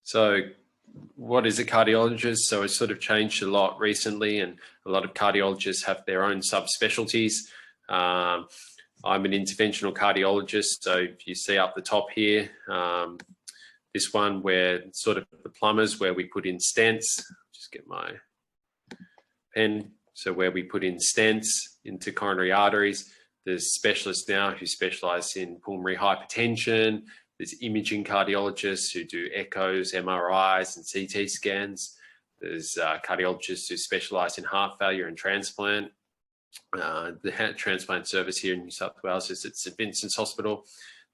So what is a cardiologist? So it's sort of changed a lot recently, and a lot of cardiologists have their own subspecialties. I'm an interventional cardiologist. So if you see up the top here, this one where sort of the plumbers, where we put in stents, just get my pen. So where we put in stents into coronary arteries. There's specialists now who specialize in pulmonary hypertension. There's imaging cardiologists who do echoes, MRIs, and CT scans. There's cardiologists who specialize in heart failure and transplant. The transplant service here in New South Wales is at St Vincent's Hospital.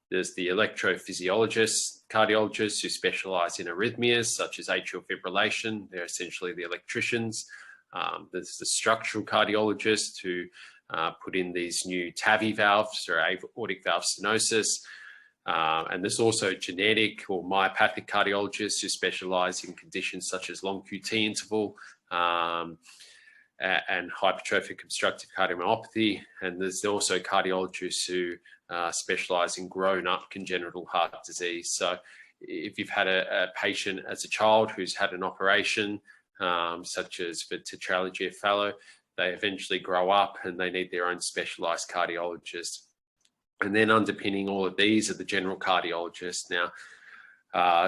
There's the electrophysiologists, cardiologists who specialize in arrhythmias, such as atrial fibrillation. They're essentially the electricians. There's the structural cardiologists who put in these new TAVI valves or aortic valve stenosis. And there's also genetic or myopathic cardiologists who specialize in conditions such as long QT interval and hypertrophic obstructive cardiomyopathy. And there's also cardiologists who specialize in grown-up congenital heart disease. So if you've had a patient as a child who's had an operation, such as for tetralogy of Fallot, they eventually grow up and they need their own specialized cardiologist. And then underpinning all of these are the general cardiologists. Now,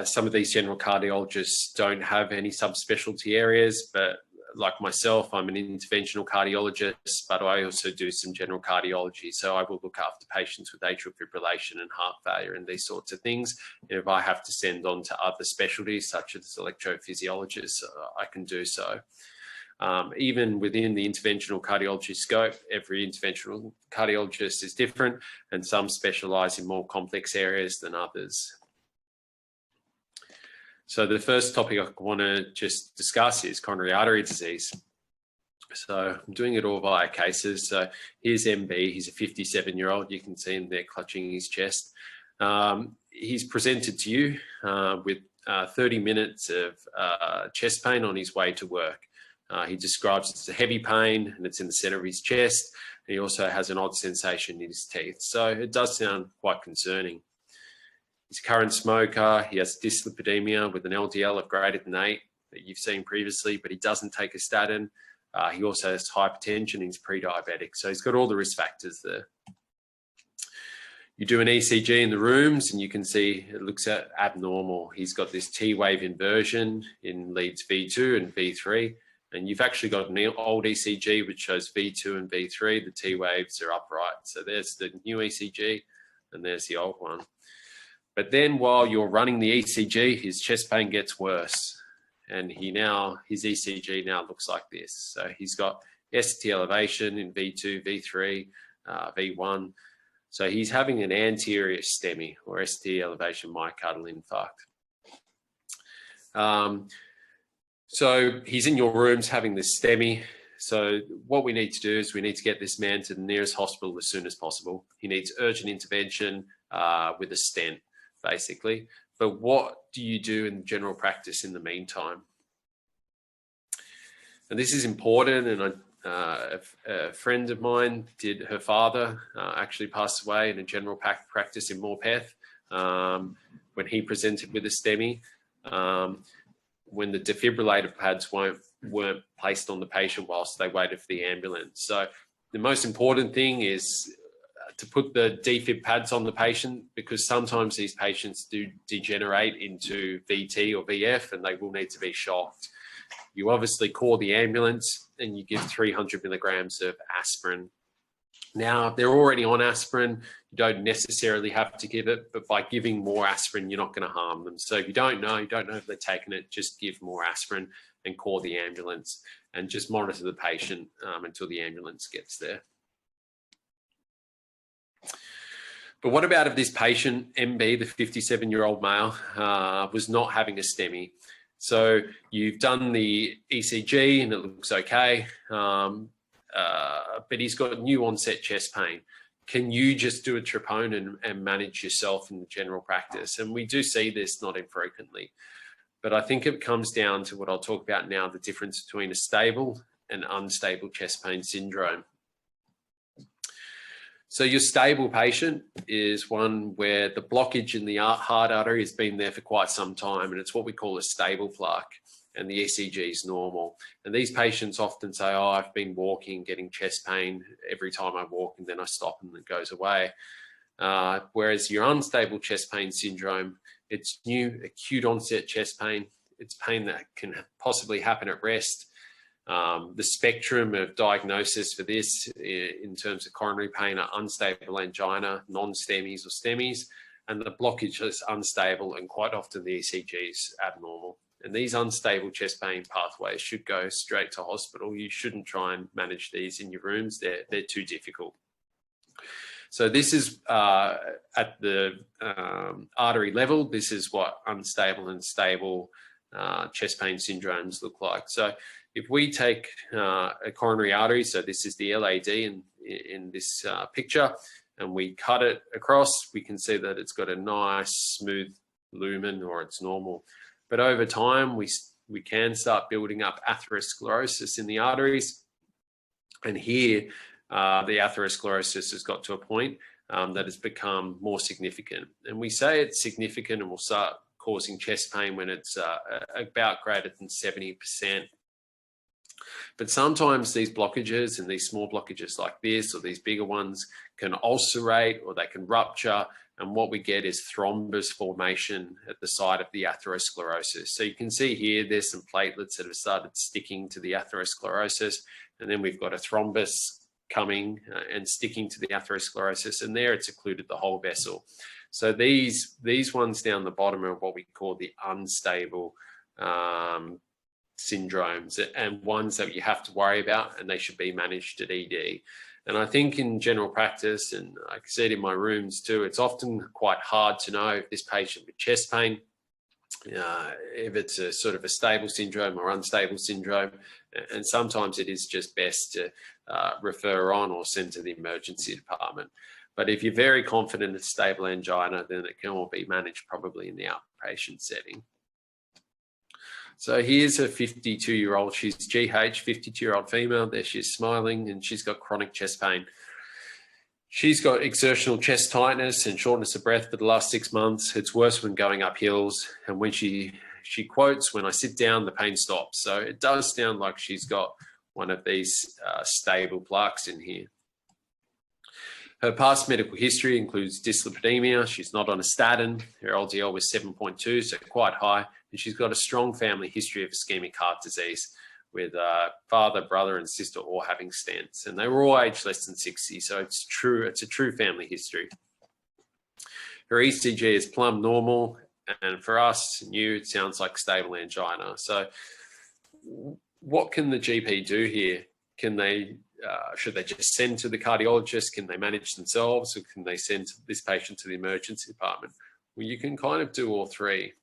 some of these general cardiologists don't have any subspecialty areas, but like myself, I'm an interventional cardiologist, but I also do some general cardiology. So I will look after patients with atrial fibrillation and heart failure and these sorts of things. And if I have to send on to other specialties, such as electrophysiologists, I can do so. Even within the interventional cardiology scope, every interventional cardiologist is different, and some specialize in more complex areas than others. So the first topic I want to just discuss is coronary artery disease. So I'm doing it all via cases. So here's MB, he's a 57-year-old. You can see him there clutching his chest. He's presented to you with 30 minutes of chest pain on his way to work. He describes it as a heavy pain and it's in the center of his chest. And he also has an odd sensation in his teeth. So it does sound quite concerning. He's a current smoker. He has dyslipidemia with an LDL of greater than 8 that you've seen previously, but he doesn't take a statin. He also has hypertension and he's pre-diabetic. So he's got all the risk factors there. You do an ECG in the rooms and you can see it looks at abnormal. He's got this T-wave inversion in leads V2 and V3. And you've actually got an old ECG which shows V2 and V3. The T waves are upright. So there's the new ECG and there's the old one. But then while you're running the ECG, his chest pain gets worse. And his ECG now looks like this. So he's got ST elevation in V2, V3, V1. So he's having an anterior STEMI or ST elevation myocardial infarct. So he's in your rooms having this STEMI. So what we need to do is we need to get this man to the nearest hospital as soon as possible. He needs urgent intervention with a stent, basically. But what do you do in general practice in the meantime? And this is important, and a friend of mine her father actually passed away in a general practice in Morpeth when he presented with a STEMI. When the defibrillator pads weren't placed on the patient whilst they waited for the ambulance. So the most important thing is to put the defib pads on the patient, because sometimes these patients do degenerate into VT or VF and they will need to be shocked. You obviously call the ambulance and you give 300 milligrams of aspirin. Now, they're already on aspirin. You don't necessarily have to give it, but by giving more aspirin, you're not going to harm them. So if you don't know if they're taking it, just give more aspirin and call the ambulance and just monitor the patient until the ambulance gets there. But what about if this patient, MB, the 57-year-old male, was not having a STEMI? So you've done the ECG and it looks okay, but he's got new onset chest pain. Can you just do a troponin and manage yourself in the general practice? And we do see this not infrequently. But I think it comes down to what I'll talk about now, the difference between a stable and unstable chest pain syndrome. So your stable patient is one where the blockage in the heart artery has been there for quite some time, and it's what we call a stable plaque, and the ECG is normal. And these patients often say, oh, I've been walking, getting chest pain every time I walk, and then I stop and it goes away. Whereas your unstable chest pain syndrome, it's new acute onset chest pain. It's pain that can possibly happen at rest. The spectrum of diagnosis for this in terms of coronary pain are unstable angina, non-STEMIs or STEMIs, and the blockage is unstable, and quite often the ECG is abnormal. And these unstable chest pain pathways should go straight to hospital. You shouldn't try and manage these in your rooms. They're too difficult. So this is at the artery level. This is what unstable and stable chest pain syndromes look like. So if we take a coronary artery, so this is the LAD in this picture, and we cut it across, we can see that it's got a nice smooth lumen, or it's normal. But over time, we can start building up atherosclerosis in the arteries. And here, the atherosclerosis has got to a point that has become more significant. And we say it's significant and will start causing chest pain when it's about greater than 70%. But sometimes these blockages, and these small blockages like this, or these bigger ones, can ulcerate or they can rupture. And what we get is thrombus formation at the site of the atherosclerosis. So you can see here, there's some platelets that have started sticking to the atherosclerosis. And then we've got a thrombus coming and sticking to the atherosclerosis. And there it's occluded the whole vessel. So these ones down the bottom are what we call the unstable syndromes, and ones that you have to worry about, and they should be managed at ED. And I think in general practice, and I see it in my rooms too, it's often quite hard to know if this patient with chest pain, if it's a sort of a stable syndrome or unstable syndrome. And sometimes it is just best to refer on or send to the emergency department. But if you're very confident it's stable angina, then it can all be managed probably in the outpatient setting. So here's a 52-year-old, she's GH, 52-year-old female, there she is smiling, and she's got chronic chest pain. She's got exertional chest tightness and shortness of breath for the last 6 months. It's worse when going up hills. And when she quotes, when I sit down, the pain stops. So it does sound like she's got one of these stable plaques in here. Her past medical history includes dyslipidemia. She's not on a statin. Her LDL was 7.2, so quite high. And she's got a strong family history of ischemic heart disease, with father, brother, and sister all having stents. And they were all aged less than 60, so it's a true family history. Her ECG is plumb normal, and for us, new, it sounds like stable angina. So what can the GP do here? Can they, should they just send to the cardiologist? Can they manage themselves, or can they send this patient to the emergency department? Well, you can kind of do all three.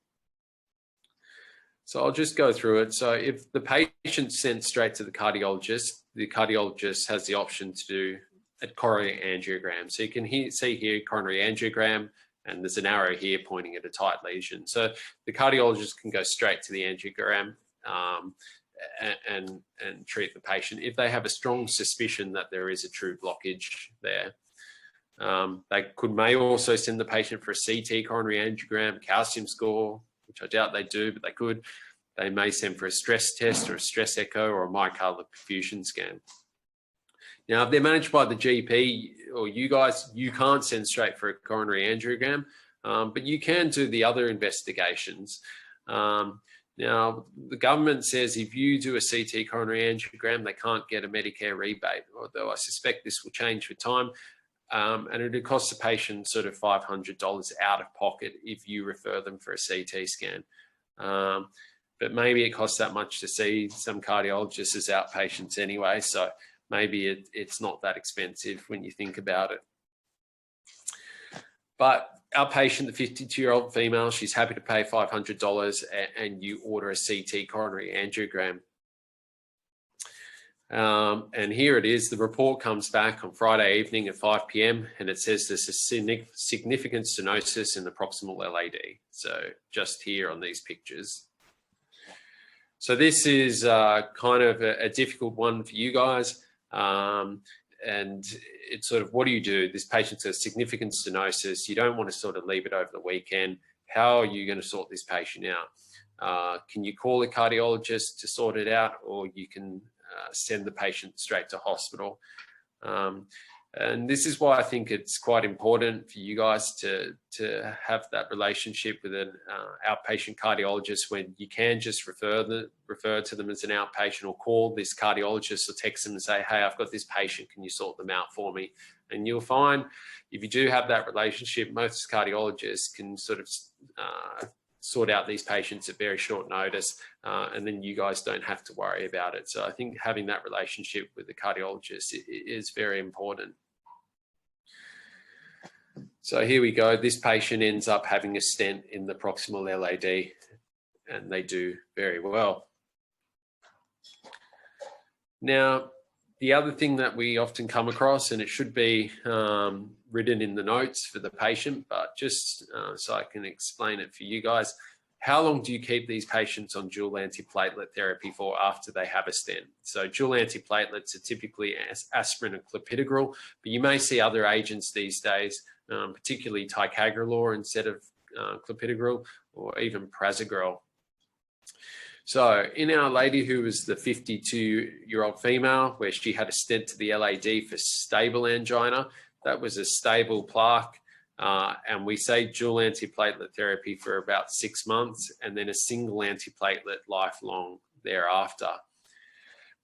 So I'll just go through it. So if the patient's sent straight to the cardiologist has the option to do a coronary angiogram. So you can see here coronary angiogram, and there's an arrow here pointing at a tight lesion. So the cardiologist can go straight to the angiogram and treat the patient if they have a strong suspicion that there is a true blockage there. They may also send the patient for a CT coronary angiogram, calcium score, which I doubt they do, but they could. They may send for a stress test or a stress echo or a myocardial perfusion scan. Now, if they're managed by the GP or you guys, you can't send straight for a coronary angiogram, but you can do the other investigations. Now, the government says if you do a CT coronary angiogram, they can't get a Medicare rebate, although I suspect this will change with time. And it would cost the patient sort of $500 out of pocket if you refer them for a CT scan. But maybe it costs that much to see some cardiologists as outpatients anyway, so maybe it's not that expensive when you think about it. But our patient, the 52-year-old female, she's happy to pay $500 and you order a CT coronary angiogram. And here it is. The report comes back on Friday evening at 5 p.m. and it says there's a significant stenosis in the proximal LAD. So just here on these pictures. So this is kind of a difficult one for you guys. and it's sort of, what do you do? This patient's got significant stenosis. You don't want to sort of leave it over the weekend. How are you going to sort this patient out? Can you call a cardiologist to sort it out, or you can send the patient straight to hospital? And this is why I think it's quite important for you guys to have that relationship with an outpatient cardiologist, when you can just refer to them as an outpatient, or call this cardiologist or text them and say, hey, I've got this patient, can you sort them out for me? And you'll find if you do have that relationship, most cardiologists can sort of sort out these patients at very short notice, and then you guys don't have to worry about it. So I think having that relationship with the cardiologist is very important. So here we go. This patient ends up having a stent in the proximal LAD, and they do very well. Now, the other thing that we often come across, and it should be written in the notes for the patient, but just so I can explain it for you guys, how long do you keep these patients on dual antiplatelet therapy for after they have a stent? So dual antiplatelets are typically aspirin and clopidogrel, but you may see other agents these days, particularly ticagrelor instead of clopidogrel, or even prasugrel. So in our lady who was the 52-year-old female, where she had a stent to the LAD for stable angina, that was a stable plaque, and we say dual antiplatelet therapy for about 6 months, and then a single antiplatelet lifelong thereafter.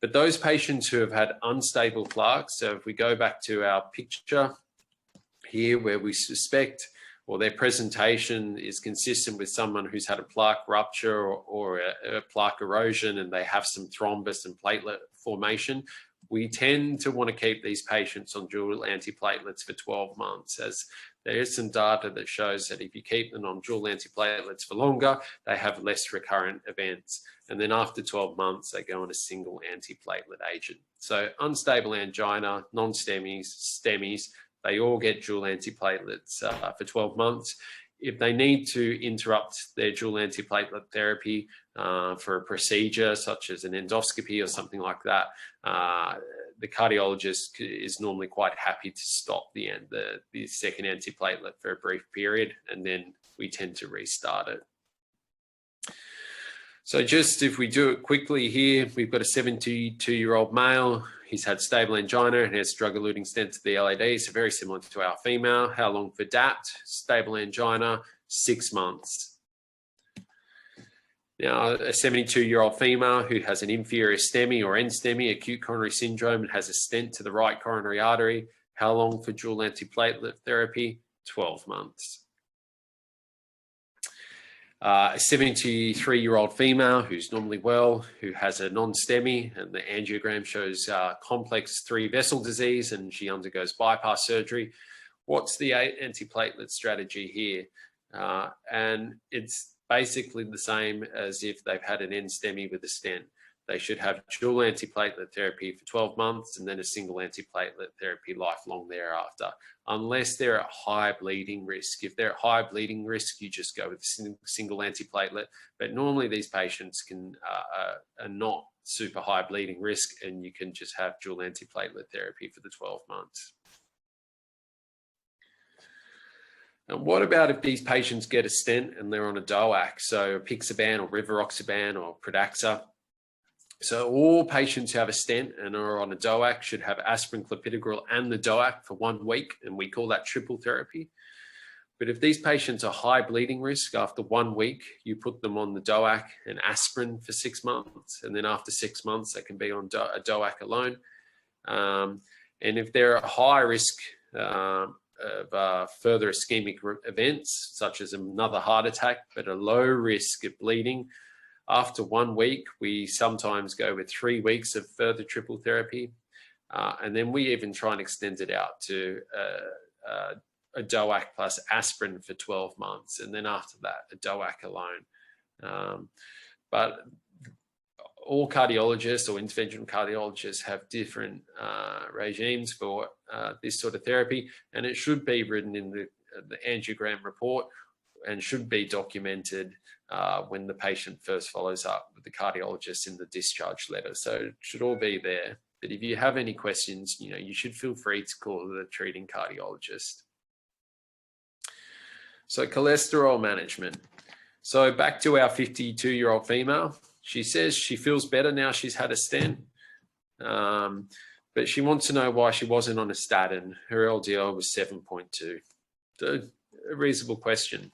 But those patients who have had unstable plaques, so if we go back to our picture here where we suspect, or their presentation is consistent with someone who's had a plaque rupture or a plaque erosion, and they have some thrombus and platelet formation, we tend to want to keep these patients on dual antiplatelets for 12 months, as there is some data that shows that if you keep them on dual antiplatelets for longer, they have less recurrent events. And then after 12 months, they go on a single antiplatelet agent. So unstable angina, non-STEMIs, STEMIs, they all get dual antiplatelets for 12 months. If they need to interrupt their dual antiplatelet therapy for a procedure such as an endoscopy or something like that, the cardiologist is normally quite happy to stop the second antiplatelet for a brief period, and then we tend to restart it. So just if we do it quickly here, we've got a 72-year-old male. He's had stable angina and has drug-eluting stent to the LAD, so very similar to our female. How long for DAPT? Stable angina, 6 months. Now, a 72-year-old female who has an inferior STEMI or NSTEMI, acute coronary syndrome, and has a stent to the right coronary artery. How long for dual antiplatelet therapy? 12 months. A 73-year-old female who's normally well, who has a non-STEMI, and the angiogram shows complex 3-vessel disease, and she undergoes bypass surgery. What's the antiplatelet strategy here? And it's basically the same as if they've had an NSTEMI with a stent. They should have dual antiplatelet therapy for 12 months and then a single antiplatelet therapy lifelong thereafter, unless they're at high bleeding risk. If they're at high bleeding risk, you just go with single antiplatelet. But normally these patients are not super high bleeding risk, and you can just have dual antiplatelet therapy for the 12 months. And what about if these patients get a stent and they're on a DOAC, so Apixaban or Rivaroxaban or Pradaxa? So all patients who have a stent and are on a DOAC should have aspirin, clopidogrel, and the DOAC for 1 week, and we call that triple therapy. But if these patients are high bleeding risk, after 1 week, you put them on the DOAC and aspirin for 6 months, and then after 6 months, they can be on a DOAC alone. And if they're at high risk of further ischemic events, such as another heart attack, but a low risk of bleeding, after 1 week, we sometimes go with 3 weeks of further triple therapy. And then we even try and extend it out to a DOAC plus aspirin for 12 months. And then after that, a DOAC alone. But all cardiologists or interventional cardiologists have different regimes for this sort of therapy. And it should be written in the angiogram report and should be documented when the patient first follows up with the cardiologist in the discharge letter. So it should all be there. But if you have any questions, you should feel free to call the treating cardiologist. So cholesterol management. So back to our 52-year-old female. She says she feels better now she's had a stent, but she wants to know why she wasn't on a statin. Her LDL was 7.2. So a reasonable question.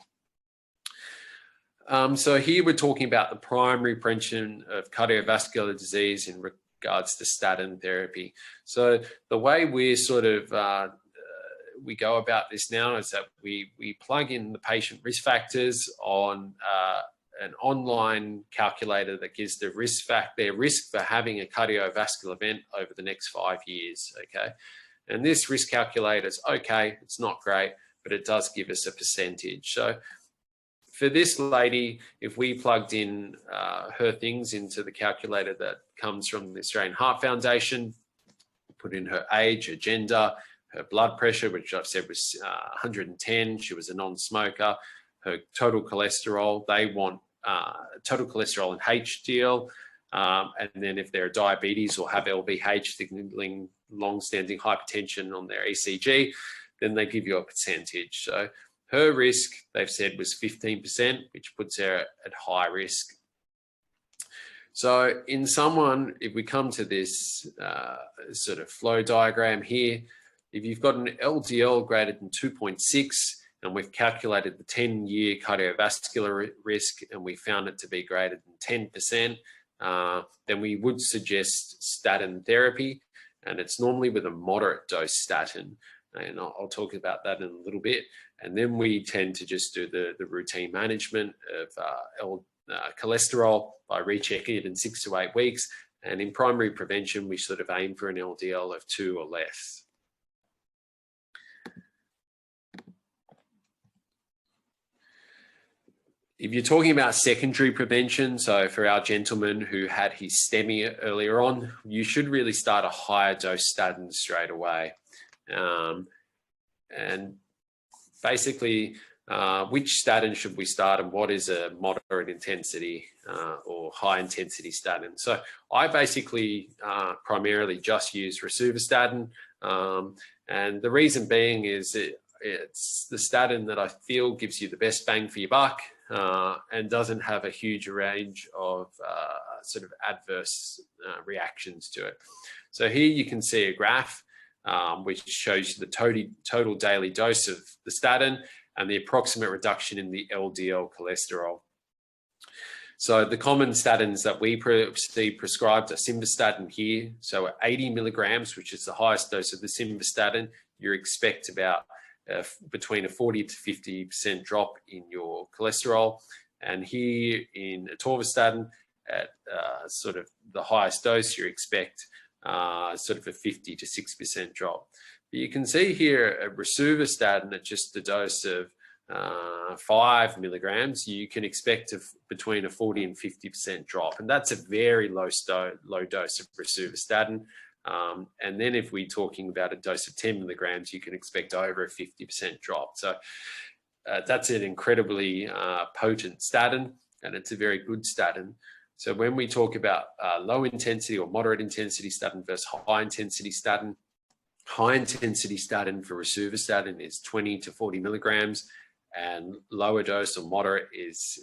So here we're talking about the primary prevention of cardiovascular disease in regards to statin therapy. So the way we're sort of we go about this now is that we plug in the patient risk factors on an online calculator that gives their risk for having a cardiovascular event over the next 5 years. Okay, and this risk calculator is okay. It's not great, but it does give us a percentage. So for this lady, if we plugged in her things into the calculator that comes from the Australian Heart Foundation, put in her age, her gender, her blood pressure, which I've said was 110, she was a non-smoker, her total cholesterol, they want total cholesterol and HDL, and then if they're diabetes or have LVH, signaling long-standing hypertension on their ECG, then they give you a percentage. So her risk, they've said, was 15%, which puts her at high risk. So in someone, if we come to this sort of flow diagram here, if you've got an LDL greater than 2.6, and we've calculated the 10-year cardiovascular risk, and we found it to be greater than 10%, then we would suggest statin therapy, and it's normally with a moderate dose statin. And I'll talk about that in a little bit. And then we tend to just do the routine management of cholesterol by rechecking it in 6 to 8 weeks. And in primary prevention, we sort of aim for an LDL of 2 or less. If you're talking about secondary prevention, so for our gentleman who had his STEMI earlier on, you should really start a higher dose statin straight away. And basically, which statin should we start and what is a moderate intensity or high intensity statin? So I basically primarily just use rosuvastatin, and the reason being is it's the statin that I feel gives you the best bang for your buck and doesn't have a huge range of sort of adverse reactions to it. So here you can see a graph which shows you the total daily dose of the statin and the approximate reduction in the LDL cholesterol. So the common statins that we see prescribed are simvastatin here. So at 80 milligrams, which is the highest dose of the simvastatin, you expect about between a 40 to 50% drop in your cholesterol. And here in atorvastatin, at sort of the highest dose, you expect sort of a 50 to 6% drop. But you can see here at rosuvastatin at just the dose of 5 milligrams, you can expect between a 40 and 50% drop. And that's a very low dose of rosuvastatin. And then if we're talking about a dose of 10 milligrams, you can expect over a 50% drop. So that's an incredibly potent statin, and it's a very good statin. So when we talk about low intensity or moderate intensity statin versus high intensity statin for rosuvastatin is 20 to 40 milligrams, and lower dose or moderate is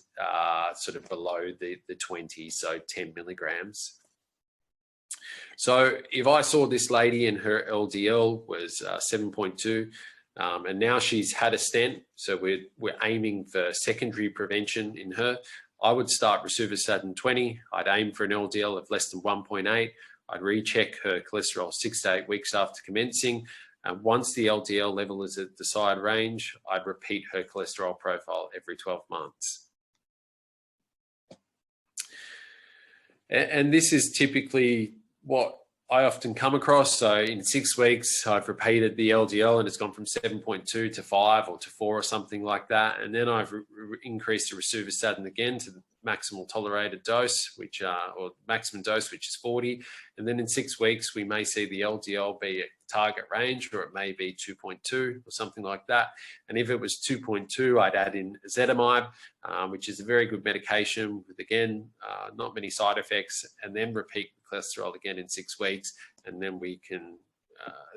sort of below the 20, so 10 milligrams. So if I saw this lady and her LDL was 7.2, and now she's had a stent, so we're aiming for secondary prevention in her, I would start rosuvastatin 20. I'd aim for an LDL of less than 1.8. I'd recheck her cholesterol 6 to 8 weeks after commencing. And once the LDL level is at desired range, I'd repeat her cholesterol profile every 12 months. And this is typically what I often come across. So in 6 weeks, I've repeated the LDL and it's gone from 7.2 to 5 or to 4 or something like that. And then I've increased the rosuvastatin again to the maximal tolerated dose, which or maximum dose, which is 40. And then in 6 weeks, we may see the LDL be at target range, or it may be 2.2 or something like that. And if it was 2.2, I'd add in ezetimibe, which is a very good medication with, again, not many side effects, and then repeat cholesterol again in 6 weeks, and then we can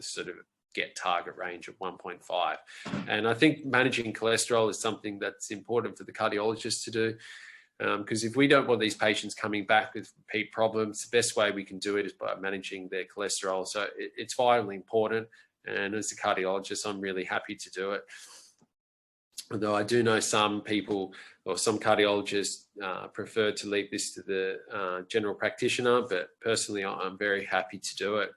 sort of get target range of 1.5. And I think managing cholesterol is something that's important for the cardiologist to do, because if we don't want these patients coming back with repeat problems, the best way we can do it is by managing their cholesterol. So it's vitally important, and as a cardiologist, I'm really happy to do it. Although I do know some people or some cardiologists prefer to leave this to the general practitioner, but personally I'm very happy to do it.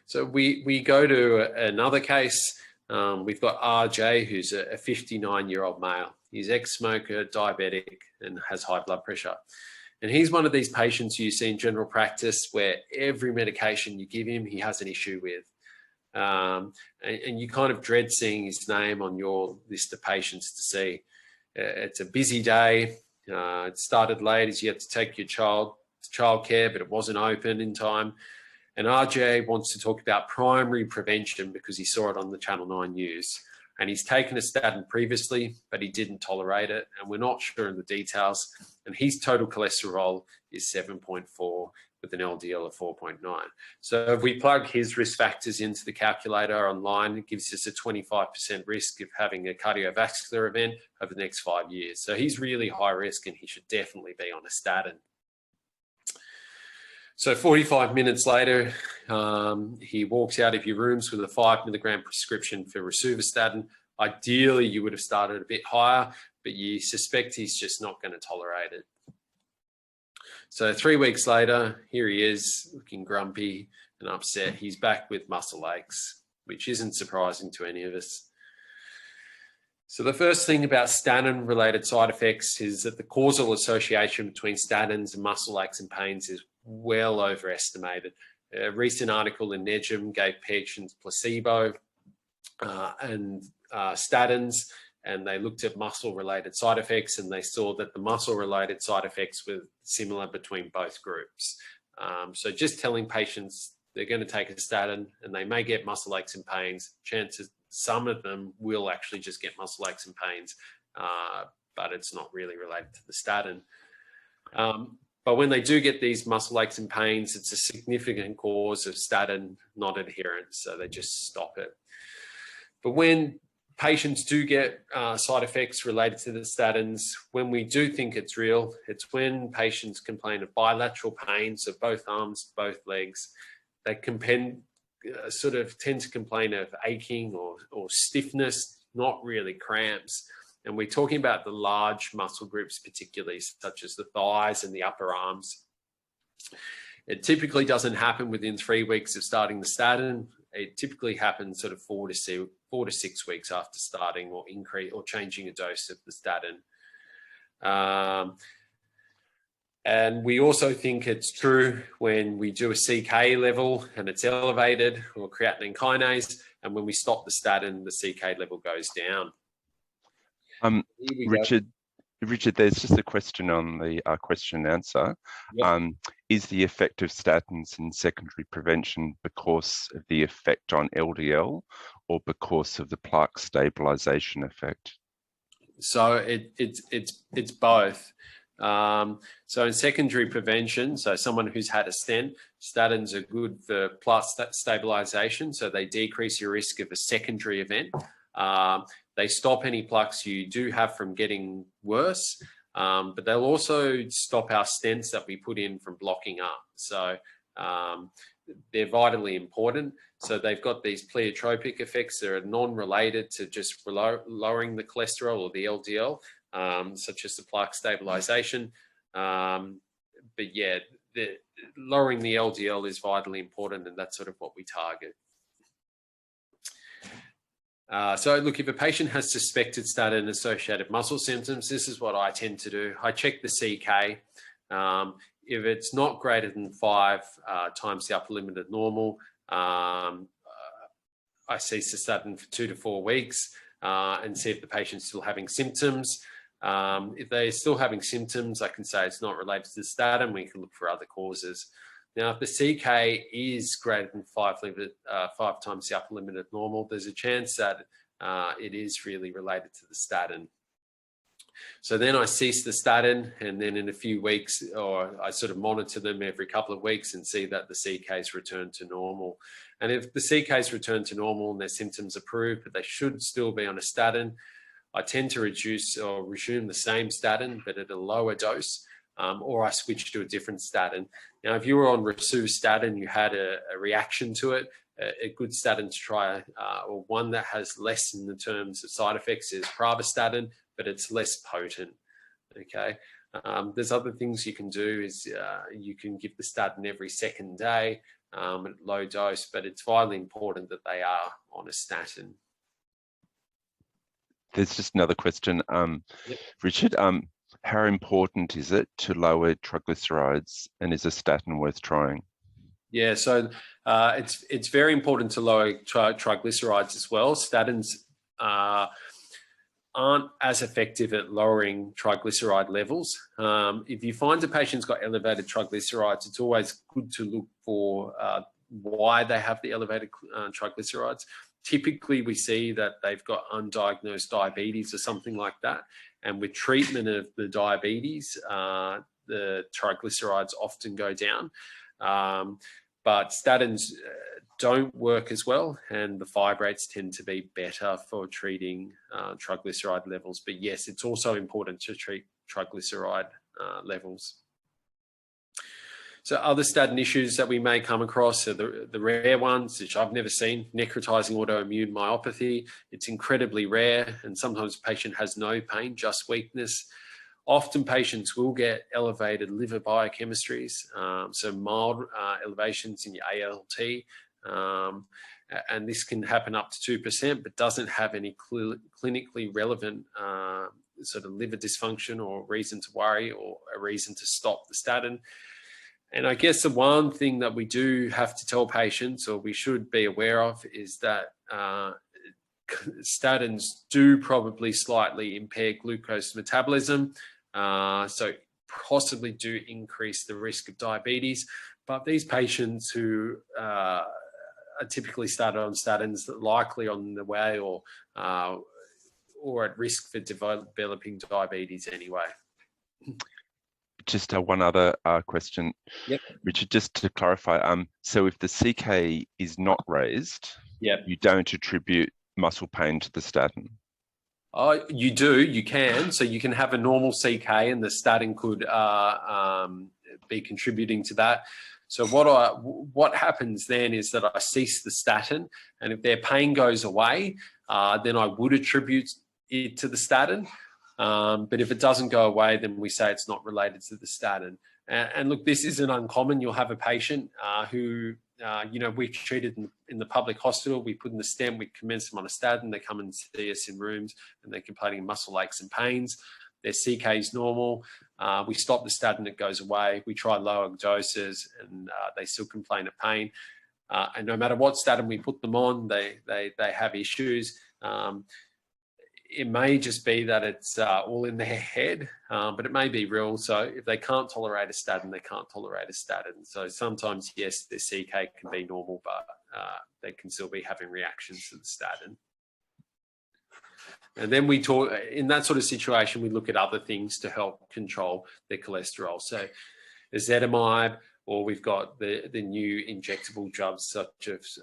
So we go to another case. We've got RJ, who's a 59-year-old male. He's ex-smoker, diabetic, and has high blood pressure. And he's one of these patients you see in general practice where every medication you give him, he has an issue with. And you kind of dread seeing his name on your list of patients to see. It's a busy day. It started late as you had to take your child to childcare, but it wasn't open in time. And RJ wants to talk about primary prevention because he saw it on the Channel 9 news. And he's taken a statin previously, but he didn't tolerate it. And we're not sure in the details. And his total cholesterol is 7.4 with an LDL of 4.9. So if we plug his risk factors into the calculator online, it gives us a 25% risk of having a cardiovascular event over the next 5 years. So he's really high risk and he should definitely be on a statin. So 45 minutes later, he walks out of your rooms with a 5 milligram prescription for rosuvastatin. Ideally, you would have started a bit higher, but you suspect he's just not going to tolerate it. So 3 weeks later, here he is looking grumpy and upset. He's back with muscle aches, which isn't surprising to any of us. So the first thing about statin-related side effects is that the causal association between statins and muscle aches and pains is well overestimated. A recent article in Negm gave patients placebo and statins, and they looked at muscle-related side effects, and they saw that the muscle-related side effects were similar between both groups. So just telling patients they're going to take a statin and they may get muscle aches and pains, chances some of them will actually just get muscle aches and pains, but it's not really related to the statin. But when they do get these muscle aches and pains, it's a significant cause of statin non-adherence, so they just stop it. But when patients do get side effects related to the statins, when we do think it's real, it's when patients complain of bilateral pains of both arms, both legs. They sort of tend to complain of aching or stiffness, not really cramps. And we're talking about the large muscle groups, particularly such as the thighs and the upper arms. It typically doesn't happen within 3 weeks of starting the statin. It typically happens sort of 4 to 6 weeks after starting or changing a dose of the statin. And we also think it's true when we do a CK level and it's elevated, or creatinine kinase, and when we stop the statin, the CK level goes down. Richard, there's just a question on the question and answer. Yep. Is the effect of statins in secondary prevention because of the effect on LDL or because of the plaque stabilization effect? So it's both. So in secondary prevention, so someone who's had a stent, statins are good for plaque stabilization, so they decrease your risk of a secondary event. They stop any plaques you do have from getting worse, but they'll also stop our stents that we put in from blocking up. So they're vitally important. So they've got these pleiotropic effects that are non-related to just lowering the cholesterol or the LDL, such as the plaque stabilization. But yeah, lowering the LDL is vitally important, and that's sort of what we target. So look, if a patient has suspected statin-associated muscle symptoms, this is what I tend to do. I check the CK. If it's not greater than 5 times the upper limit of normal, I see cystatin for 2 to 4 weeks and see if the patient's still having symptoms. If they're still having symptoms, I can say it's not related to the statin. We can look for other causes. Now, if the CK is greater than 5 times the upper limit of normal, there's a chance that it is really related to the statin. So then I cease the statin, and then in a few weeks, or I sort of monitor them every couple of weeks and see that the CKs return to normal. And if the CKs return to normal and their symptoms improve, but they should still be on a statin, I tend to reduce or resume the same statin, but at a lower dose, or I switch to a different statin. Now, if you were on rosuvastatin, you had a reaction to it, a good statin to try, or one that has less in the terms of side effects, is pravastatin, but it's less potent. Okay. There's other things you can do. Is you can give the statin every second day at low dose, but it's vitally important that they are on a statin. There's just another question, Yep. Richard. How important is it to lower triglycerides, and is a statin worth trying? Yeah, so it's very important to lower triglycerides as well. Statins aren't as effective at lowering triglyceride levels. If you find a patient's got elevated triglycerides, it's always good to look for why they have the elevated triglycerides. Typically, we see that they've got undiagnosed diabetes or something like that. And with treatment of the diabetes, the triglycerides often go down. But statins don't work as well, and the fibrates tend to be better for treating triglyceride levels. But yes, it's also important to treat triglyceride levels. So other statin issues that we may come across are the rare ones, which I've never seen: necrotizing autoimmune myopathy. It's incredibly rare, and sometimes the patient has no pain, just weakness. Often patients will get elevated liver biochemistries, so mild elevations in your ALT, and this can happen up to 2%, but doesn't have any clinically relevant sort of liver dysfunction or reason to worry or a reason to stop the statin. And I guess the one thing that we do have to tell patients, or we should be aware of, is that statins do probably slightly impair glucose metabolism, so possibly do increase the risk of diabetes. But these patients who are typically started on statins, likely on the way or at risk for developing diabetes anyway. Just one other question, Yep. Richard, just to clarify, so if the CK is not raised, yep, you don't attribute muscle pain to the statin? You do, you can. So you can have a normal CK and the statin could be contributing to that. So what happens then is that I cease the statin, and if their pain goes away, then I would attribute it to the statin. But if it doesn't go away, then we say it's not related to the statin. And look, this isn't uncommon. You'll have a patient who, we've treated in the public hospital. We put in the stent, we commence them on a statin. They come and see us in rooms, and they're complaining of muscle aches and pains. Their CK is normal. We stop the statin, it goes away. We try lower doses, and they still complain of pain. And no matter what statin we put them on, they have issues. It may just be that it's all in their head, but it may be real. So if they can't tolerate a statin, they can't tolerate a statin. So sometimes, yes, their CK can be normal, but they can still be having reactions to the statin. And then we talk, in that sort of situation, we look at other things to help control their cholesterol. So ezetimibe, or we've got the new injectable drugs such as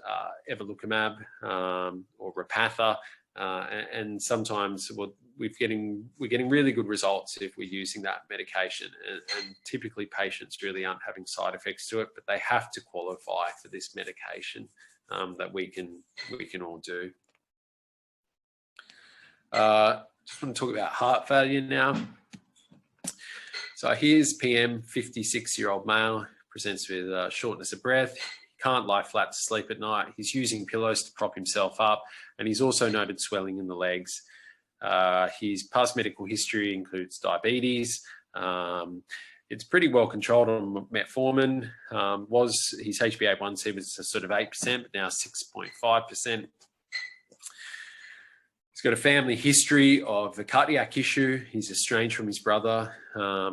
evolocumab or Repatha. And sometimes we're getting really good results if we're using that medication, and typically patients really aren't having side effects to it, but they have to qualify for this medication that we can all do. Just want to talk about heart failure now. So here's PM, 56-year-old male, presents with shortness of breath. Can't lie flat to sleep at night. He's using pillows to prop himself up, and he's also noted swelling in the legs. His past medical history includes diabetes. It's pretty well controlled on metformin. His HbA1c was sort of 8%, but now 6.5%. He's got a family history of a cardiac issue. He's estranged from his brother.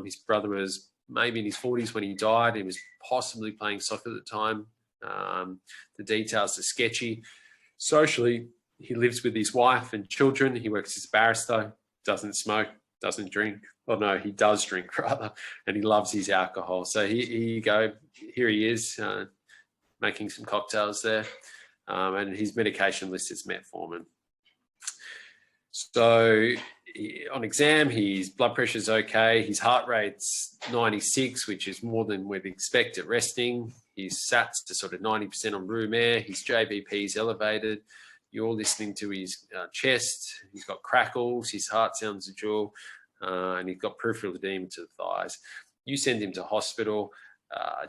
His brother was maybe in his 40s when he died. He was possibly playing soccer at the time. The details are sketchy. Socially, he lives with his wife and children. He works as a barrister, doesn't smoke, doesn't drink. Oh no, he does drink rather, and he loves his alcohol. So here you go. Here he is making some cocktails there, and his medication list is metformin. So on exam, his blood pressure is okay. His heart rate's 96, which is more than we'd expect at resting. His SATs to sort of 90% on room air. His JBP is elevated. You're listening to his chest. He's got crackles. His heart sounds a dual, and he's got peripheral edema to the thighs. You send him to hospital.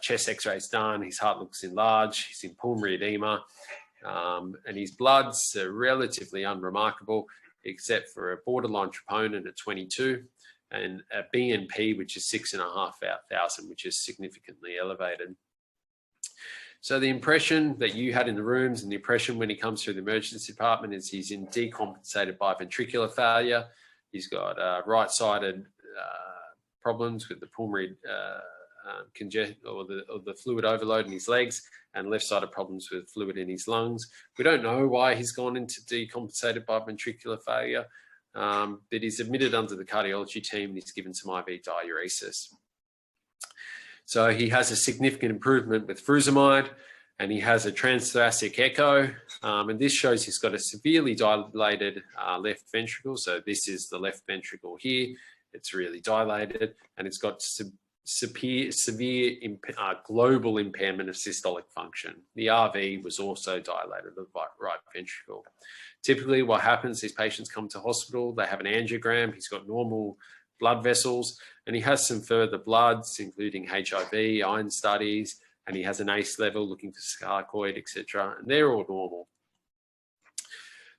Chest X-ray's done. His heart looks enlarged. He's in pulmonary edema, and his bloods are relatively unremarkable, except for a borderline troponin at 22 and a BNP, which is 6,500, which is significantly elevated. So the impression that you had in the rooms and the impression when he comes through the emergency department is he's in decompensated biventricular failure. He's got right-sided problems with the pulmonary congestion or the fluid overload in his legs, and left-sided problems with fluid in his lungs. We don't know why he's gone into decompensated biventricular failure, but he's admitted under the cardiology team and he's given some IV diuresis. So he has a significant improvement with furosemide, and he has a transthoracic echo, and this shows he's got a severely dilated left ventricle. So this is the left ventricle here. It's really dilated, and it's got severe global impairment of systolic function. The RV was also dilated, the right ventricle. Typically what happens, these patients come to hospital, they have an angiogram, he's got normal blood vessels, and he has some further bloods, including HIV, iron studies, and he has an ACE level looking for sarcoid, etc., and they're all normal.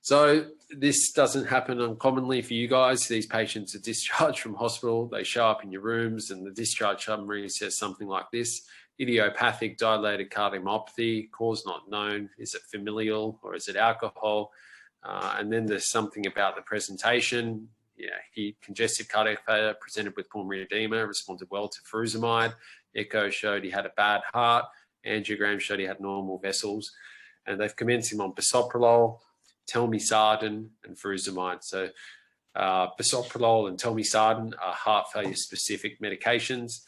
So this doesn't happen uncommonly for you guys. These patients are discharged from hospital, they show up in your rooms, and the discharge summary says something like this: idiopathic dilated cardiomyopathy, cause not known. Is it familial or is it alcohol? And then there's something about the presentation. Yeah, he congestive cardiac failure, presented with pulmonary edema, responded well to furosemide. Echo showed he had a bad heart. Angiogram showed he had normal vessels. And they've commenced him on bisoprolol, telmisartan, and furosemide. So bisoprolol and telmisartan are heart failure specific medications.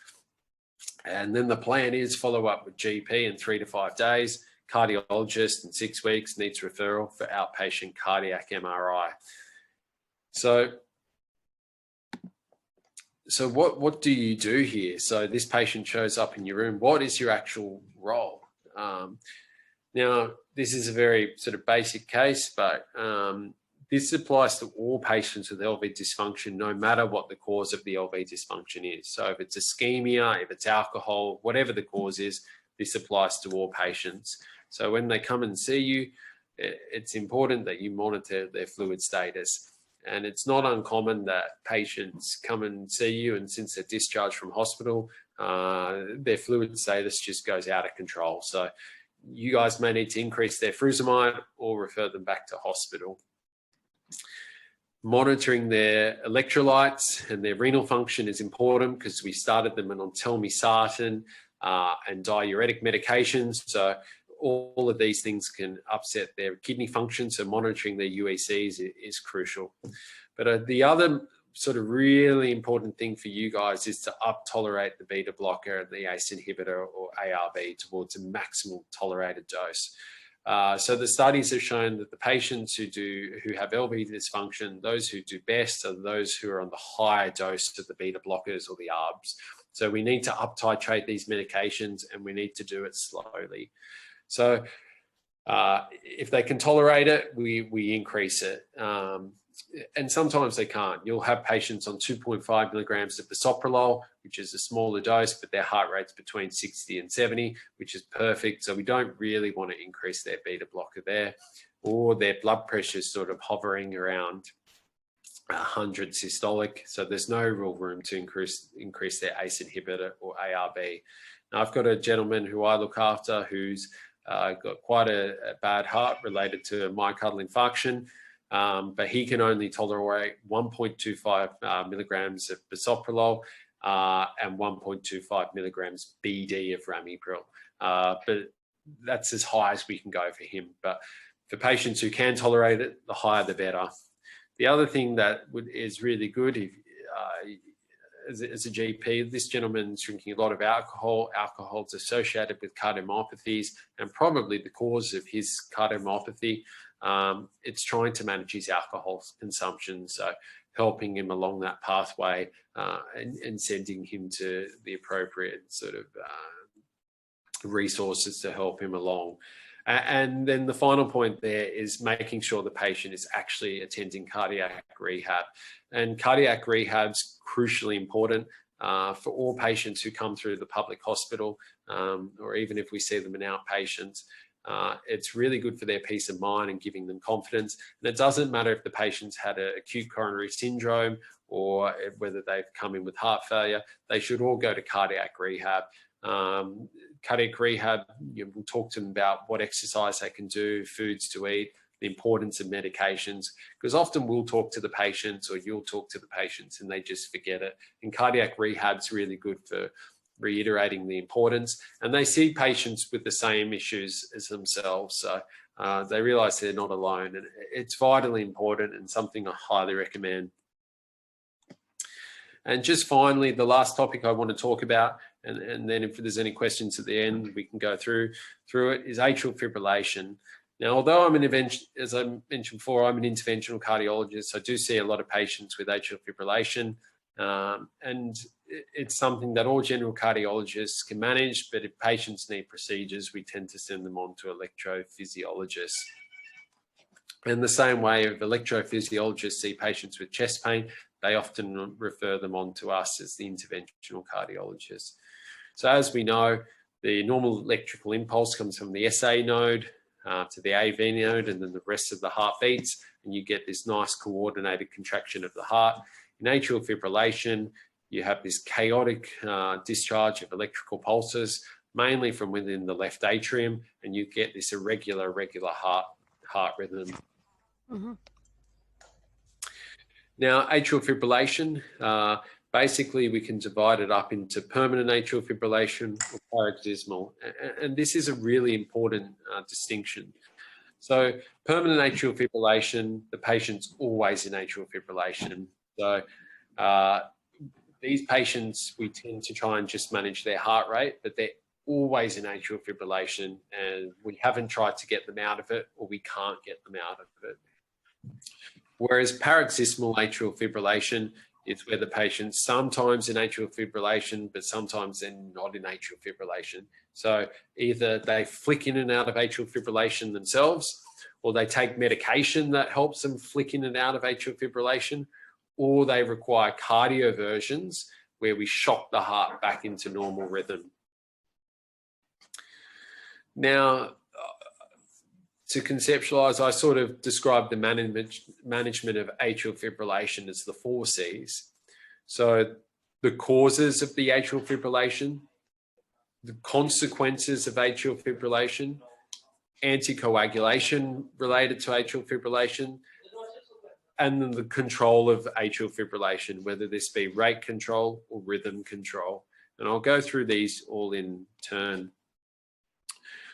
And then the plan is follow up with GP in 3 to 5 days, cardiologist in 6 weeks, needs referral for outpatient cardiac MRI. So what do you do here? So this patient shows up in your room. What is your actual role? Now, this is a very sort of basic case, but this applies to all patients with LV dysfunction, no matter what the cause of the LV dysfunction is. So if it's ischemia, if it's alcohol, whatever the cause is, this applies to all patients. So when they come and see you, it's important that you monitor their fluid status. And it's not uncommon that patients come and see you, and since they're discharged from hospital, their fluid status just goes out of control. So you guys may need to increase their furosemide or refer them back to hospital. Monitoring their electrolytes and their renal function is important because we started them on telmisartan and diuretic medications. So all of these things can upset their kidney function, so monitoring their UECs is crucial. But the other sort of really important thing for you guys is to up-tolerate the beta blocker and the ACE inhibitor or ARB towards a maximal tolerated dose. So the studies have shown that the patients who have LV dysfunction, those who do best are those who are on the higher dose of the beta blockers or the ARBs. So we need to up-titrate these medications, and we need to do it slowly. So if they can tolerate it, we increase it. And sometimes they can't. You'll have patients on 2.5 milligrams of bisoprolol, which is a smaller dose, but their heart rate's between 60 and 70, which is perfect. So we don't really want to increase their beta blocker there, or their blood pressure is sort of hovering around 100 systolic. So there's no real room to increase their ACE inhibitor or ARB. Now, I've got a gentleman who I look after who's got quite a bad heart related to a myocardial infarction, but he can only tolerate 1.25 milligrams of bisoprolol and 1.25 milligrams BD of ramipril. But that's as high as we can go for him. But for patients who can tolerate it, the higher the better. The other thing that is really good as a GP, this gentleman's drinking a lot of alcohol. Alcohol is associated with cardiomyopathies and probably the cause of his cardiomyopathy. It's trying to manage his alcohol consumption, so helping him along that pathway and sending him to the appropriate sort of resources to help him along. And then the final point there is making sure the patient is actually attending cardiac rehab. And cardiac rehab's crucially important for all patients who come through the public hospital, or even if we see them in outpatients. It's really good for their peace of mind and giving them confidence. And it doesn't matter if the patient's had an acute coronary syndrome or whether they've come in with heart failure, they should all go to cardiac rehab. Cardiac rehab, we'll talk to them about what exercise they can do, foods to eat, the importance of medications, because often we'll talk to the patients or you'll talk to the patients and they just forget it. And cardiac rehab's really good for reiterating the importance, and they see patients with the same issues as themselves, so they realize they're not alone, and it's vitally important and something I highly recommend. And just finally, the last topic I want to talk about, and then if there's any questions at the end, we can go through it, is atrial fibrillation. Now, although I'm as I mentioned before, I'm an interventional cardiologist, I do see a lot of patients with atrial fibrillation, and it's something that all general cardiologists can manage, but if patients need procedures, we tend to send them on to electrophysiologists. In the same way, if electrophysiologists see patients with chest pain, they often refer them on to us as the interventional cardiologists. So as we know, the normal electrical impulse comes from the SA node to the AV node, and then the rest of the heart beats, and you get this nice coordinated contraction of the heart. In atrial fibrillation, you have this chaotic discharge of electrical pulses, mainly from within the left atrium, and you get this irregular heart rhythm. Mm-hmm. Now, atrial fibrillation, basically we can divide it up into permanent atrial fibrillation or paroxysmal, and this is a really important distinction. So permanent atrial fibrillation, the patient's always in atrial fibrillation. So these patients, we tend to try and just manage their heart rate, but they're always in atrial fibrillation, and we haven't tried to get them out of it, or we can't get them out of it. Whereas paroxysmal atrial fibrillation is where the patient's sometimes in atrial fibrillation, but sometimes they're not in atrial fibrillation. So either they flick in and out of atrial fibrillation themselves, or they take medication that helps them flick in and out of atrial fibrillation, or they require cardioversions where we shock the heart back into normal rhythm. Now, to conceptualize, I sort of describe the management of atrial fibrillation as the 4 C's. So the causes of the atrial fibrillation, the consequences of atrial fibrillation, anticoagulation related to atrial fibrillation, and then the control of atrial fibrillation, whether this be rate control or rhythm control. And I'll go through these all in turn.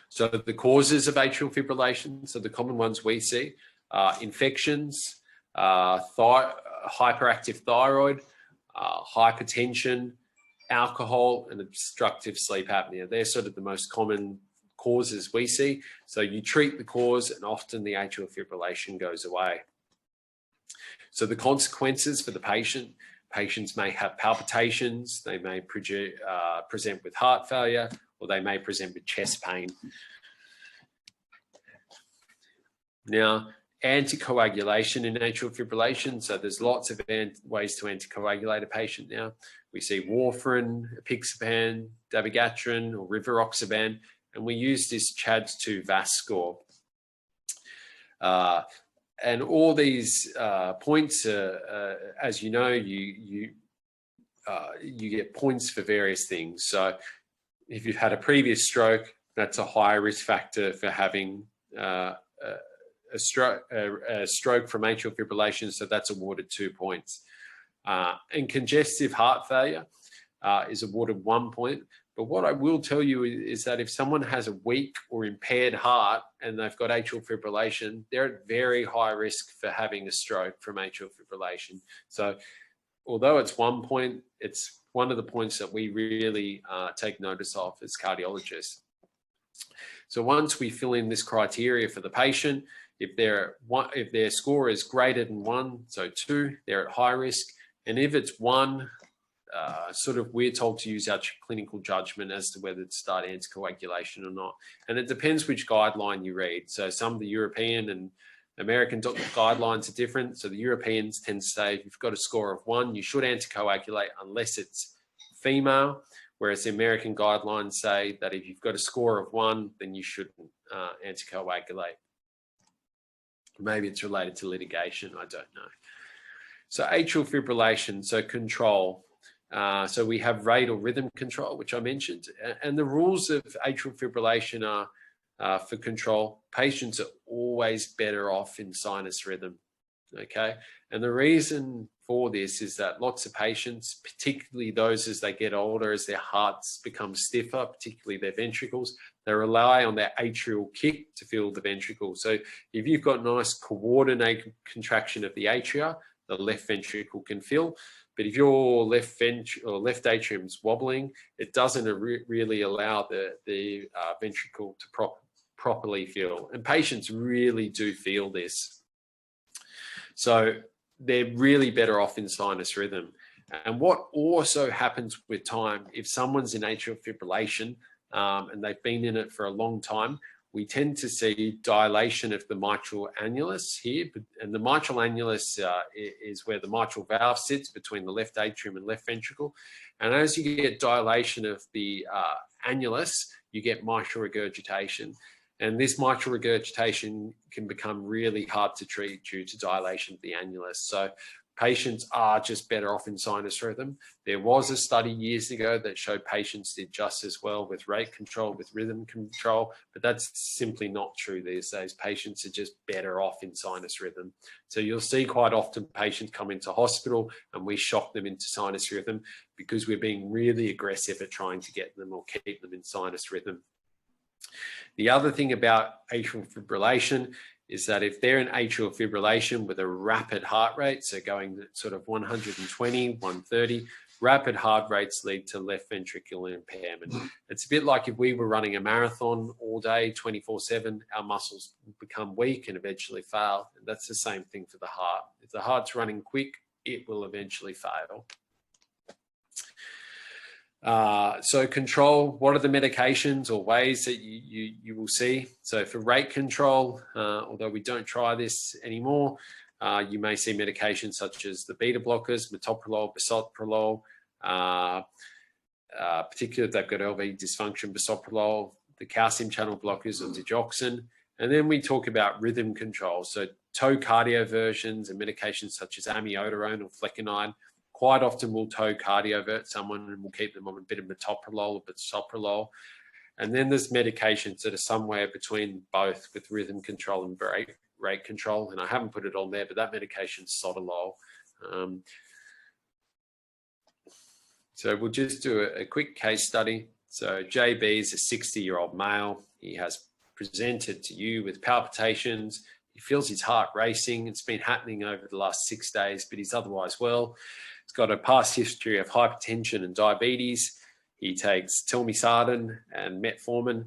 So the causes of atrial fibrillation, so the common ones we see are infections, hyperactive thyroid, hypertension, alcohol, and obstructive sleep apnea. They're sort of the most common causes we see. So you treat the cause and often the atrial fibrillation goes away. So the consequences for the patient, patients may have palpitations, they may present with heart failure, or they may present with chest pain. Now, anticoagulation in atrial fibrillation. So there's lots of ways to anticoagulate a patient now. We see warfarin, apixaban, dabigatran, or rivaroxaban, and we use this CHADS-2 VAS score. And all these points, as you know, you get points for various things. So if you've had a previous stroke, that's a higher risk factor for having a stroke from atrial fibrillation, so that's awarded 2 points. And congestive heart failure is awarded 1 point. But what I will tell you is that if someone has a weak or impaired heart and they've got atrial fibrillation, they're at very high risk for having a stroke from atrial fibrillation. So although it's one point, it's one of the points that we really take notice of as cardiologists. So once we fill in this criteria for the patient, if their score is greater than 1, so 2, they're at high risk. And if it's 1, we're told to use our clinical judgment as to whether to start anticoagulation or not. And it depends which guideline you read. So some of the European and American guidelines are different. So the Europeans tend to say if you've got a score of 1, you should anticoagulate unless it's female, whereas the American guidelines say that if you've got a score of 1, then you shouldn't anticoagulate. Maybe it's related to litigation, I don't know. So atrial fibrillation, so control. So we have rate or rhythm control, which I mentioned. And the rules of atrial fibrillation are for control, patients are always better off in sinus rhythm, okay? And the reason for this is that lots of patients, particularly those as they get older, as their hearts become stiffer, particularly their ventricles, they rely on their atrial kick to fill the ventricle. So if you've got nice coordinated contraction of the atria, the left ventricle can fill. But if your left atrium's wobbling, it doesn't really allow the ventricle to properly fill. And patients really do feel this. So they're really better off in sinus rhythm. And what also happens with time, if someone's in atrial fibrillation and they've been in it for a long time, we tend to see dilation of the mitral annulus here. And the mitral annulus is where the mitral valve sits between the left atrium and left ventricle. And as you get dilation of the annulus, you get mitral regurgitation. And this mitral regurgitation can become really hard to treat due to dilation of the annulus. So patients are just better off in sinus rhythm. There was a study years ago that showed patients did just as well with rate control, with rhythm control, but that's simply not true these days. Patients are just better off in sinus rhythm. So you'll see quite often patients come into hospital and we shock them into sinus rhythm because we're being really aggressive at trying to get them or keep them in sinus rhythm. The other thing about atrial fibrillation is that if they're in atrial fibrillation with a rapid heart rate, so going sort of 120, 130, rapid heart rates lead to left ventricular impairment. It's a bit like if we were running a marathon all day, 24/7, our muscles become weak and eventually fail. And that's the same thing for the heart. If the heart's running quick, it will eventually fail. So control, what are the medications or ways that you will see? So for rate control, although we don't try this anymore, you may see medications such as the beta blockers, metoprolol, bisoprolol, particularly if they've got LV dysfunction, bisoprolol, the calcium channel blockers or digoxin. And then we talk about rhythm control. So toe cardioversions and medications such as amiodarone or flecainide. Quite often we'll toe cardiovert someone and we'll keep them on a bit of metoprolol or bisoprolol. And then there's medications that are somewhere between both with rhythm control and rate control. And I haven't put it on there, but that medication is sotalol. So we'll just do a quick case study. So JB is a 60-year-old male. He has presented to you with palpitations. He feels his heart racing. It's been happening over the last 6 days, but he's otherwise well. He's got a past history of hypertension and diabetes. He takes telmisartan and metformin.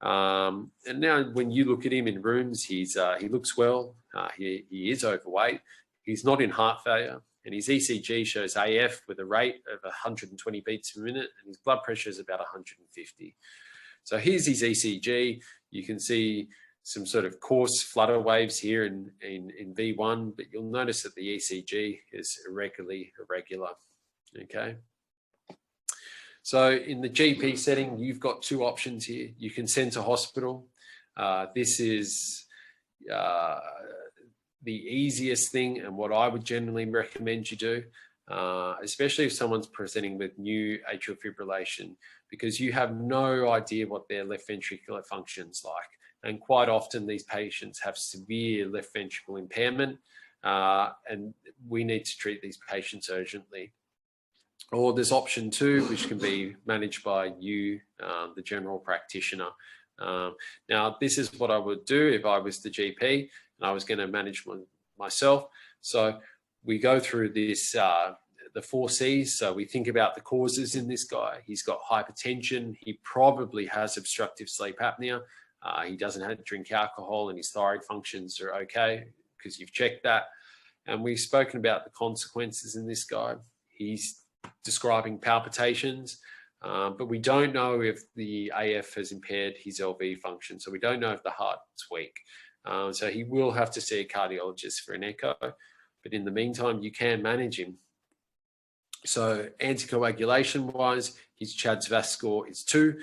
And now when you look at him in rooms, he looks well. He is overweight. He's not in heart failure. And his ECG shows AF with a rate of 120 beats per minute. And his blood pressure is about 150. So here's his ECG. You can see some sort of coarse flutter waves here in V1, but you'll notice that the ECG is irregular, okay? So in the GP setting, you've got two options here. You can send to hospital. This is the easiest thing and what I would generally recommend you do, especially if someone's presenting with new atrial fibrillation, because you have no idea what their left ventricular function's like. And quite often these patients have severe left ventricle impairment and we need to treat these patients urgently. Or there's option 2, which can be managed by you, the general practitioner. Now, this is what I would do if I was the GP and I was going to manage myself. So we go through this, the 4 C's. So we think about the causes in this guy. He's got hypertension. He probably has obstructive sleep apnea. He doesn't have to drink alcohol, and his thyroid functions are okay because you've checked that. And we've spoken about the consequences in this guy. He's describing palpitations, but we don't know if the AF has impaired his LV function. So we don't know if the heart's weak. So he will have to see a cardiologist for an echo. But in the meantime, you can manage him. So anticoagulation-wise, his CHADS VAS score is 2,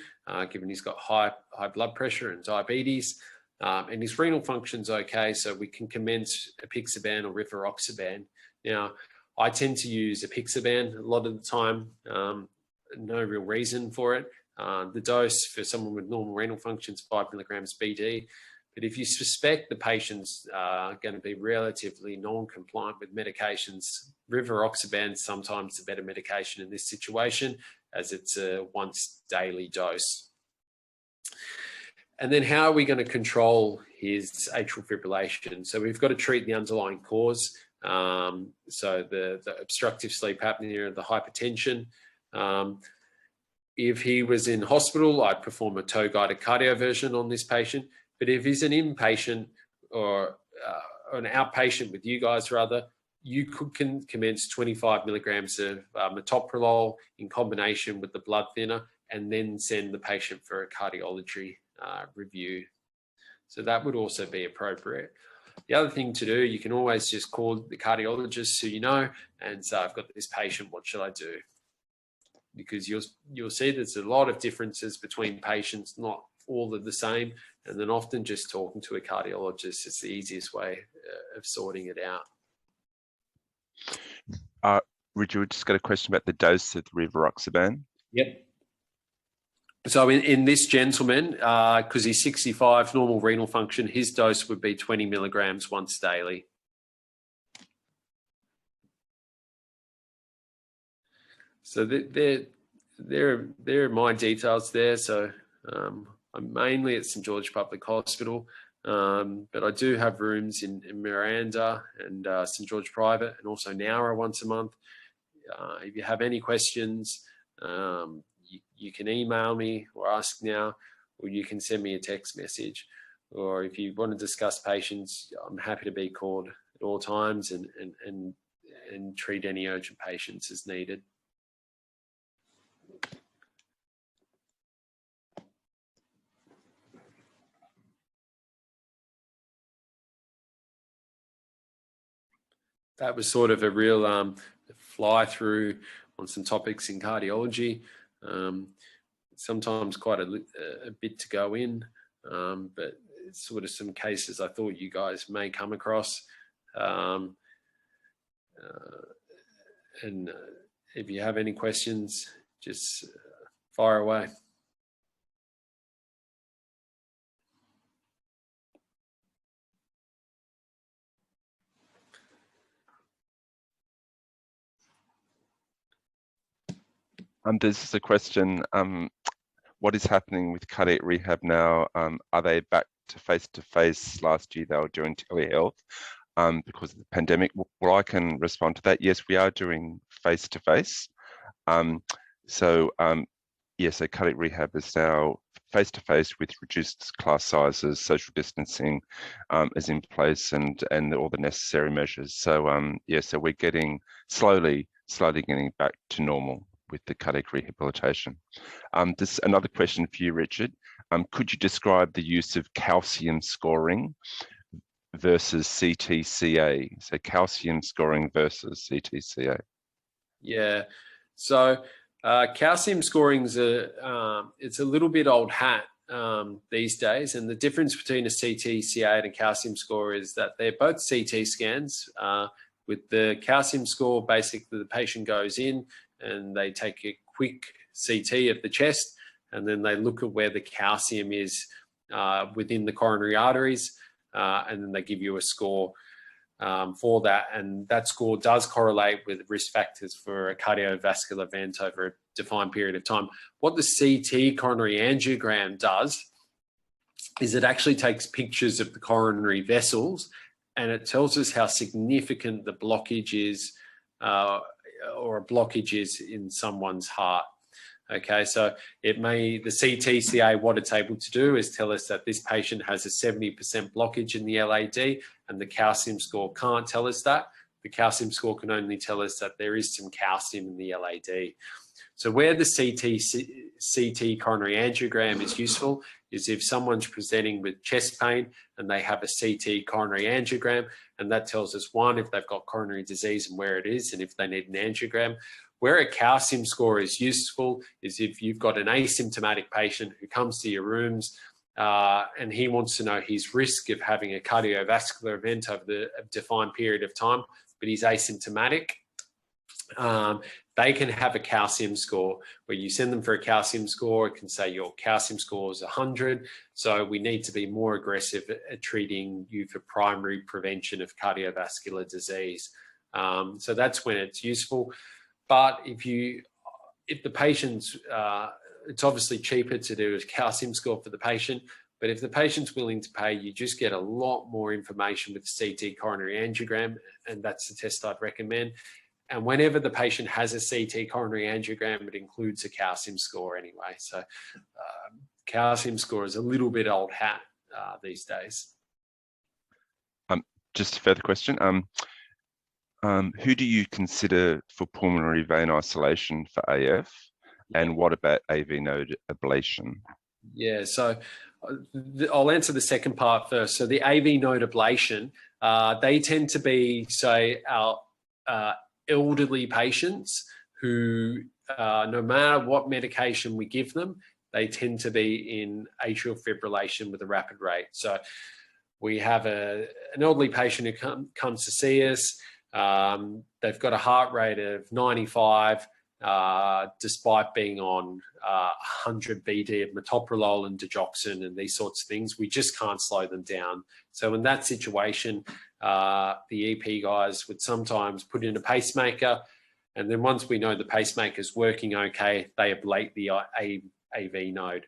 given he's got high blood pressure and diabetes. And his renal function's okay, so we can commence apixaban or rivaroxaban. Now, I tend to use apixaban a lot of the time. No real reason for it. The dose for someone with normal renal function is 5 milligrams BD. But if you suspect the patient's going to be relatively non-compliant with medications, rivaroxaban is sometimes the better medication in this situation, as it's a once daily dose. And then how are we going to control his atrial fibrillation? So we've got to treat the underlying cause. So the obstructive sleep apnea, the hypertension. If he was in hospital, I'd perform a toe-guided cardioversion on this patient. But if he's an inpatient or an outpatient with you guys, rather, you could commence 25 milligrams of metoprolol in combination with the blood thinner, and then send the patient for a cardiology review. So that would also be appropriate. The other thing to do, you can always just call the cardiologist who you know and say, I've got this patient, what should I do? Because you'll see there's a lot of differences between patients, not all are the same. And then often just talking to a cardiologist is the easiest way of sorting it out. Richard, we just got a question about the dose of rivaroxaban. Yep. So in this gentleman, because he's 65, normal renal function, his dose would be 20 milligrams once daily. So there are my details there. So I'm mainly at St George Public Hospital, but I do have rooms in Miranda and St George Private, and also Nowra once a month. If you have any questions, you can email me or ask now, or you can send me a text message. Or if you want to discuss patients, I'm happy to be called at all times and treat any urgent patients as needed. That was sort of a real fly through on some topics in cardiology. Sometimes quite a bit to go in, but it's sort of some cases I thought you guys may come across. And if you have any questions, just fire away. This is a question, what is happening with cardiac rehab now? Are they back to face-to-face? Last year they were doing telehealth because of the pandemic. Well, I can respond to that. Yes, we are doing face-to-face. So cardiac rehab is now face-to-face with reduced class sizes, social distancing is in place, and all the necessary measures. So so we're getting slowly getting back to normal with the cardiac rehabilitation. This is another question for you, Richard. Could you describe the use of calcium scoring versus CTCA? So calcium scoring versus CTCA. Yeah, so calcium scoring is it's a little bit old hat these days, and the difference between a CTCA and a calcium score is that they're both CT scans. With the calcium score, basically the patient goes in and they take a quick CT of the chest, and then they look at where the calcium is within the coronary arteries, and then they give you a score for that. And that score does correlate with risk factors for a cardiovascular event over a defined period of time. What the CT coronary angiogram does is it actually takes pictures of the coronary vessels, and it tells us how significant the blockage is or a blockage is in someone's heart. Okay, so the CTCA, what it's able to do is tell us that this patient has a 70% blockage in the LAD, and the calcium score can't tell us that. The calcium score can only tell us that there is some calcium in the LAD. So where the CT coronary angiogram is useful is if someone's presenting with chest pain and they have a CT coronary angiogram, and that tells us, one, if they've got coronary disease and where it is, and if they need an angiogram. Where a calcium score is useful is if you've got an asymptomatic patient who comes to your rooms and he wants to know his risk of having a cardiovascular event over a defined period of time, but he's asymptomatic. They can have a calcium score where you send them for a calcium score. It can say your calcium score is 100. So we need to be more aggressive at treating you for primary prevention of cardiovascular disease. So that's when it's useful. But if the patient's, it's obviously cheaper to do a calcium score for the patient, but if the patient's willing to pay, you just get a lot more information with the CT coronary angiogram, and that's the test I'd recommend. And whenever the patient has a CT coronary angiogram, it includes a calcium score anyway. So calcium score is a little bit old hat these days. Just a further question. Who do you consider for pulmonary vein isolation for AF? And what about AV node ablation? Yeah, so I'll answer the second part first. So the AV node ablation, they tend to be, say, our elderly patients who, no matter what medication we give them, they tend to be in atrial fibrillation with a rapid rate. So we have an elderly patient who comes to see us. They've got a heart rate of 95, despite being on 100 BD of metoprolol and digoxin and these sorts of things. We just can't slow them down. So in that situation, the EP guys would sometimes put in a pacemaker, and then once we know the pacemaker's working okay, they ablate the AV node.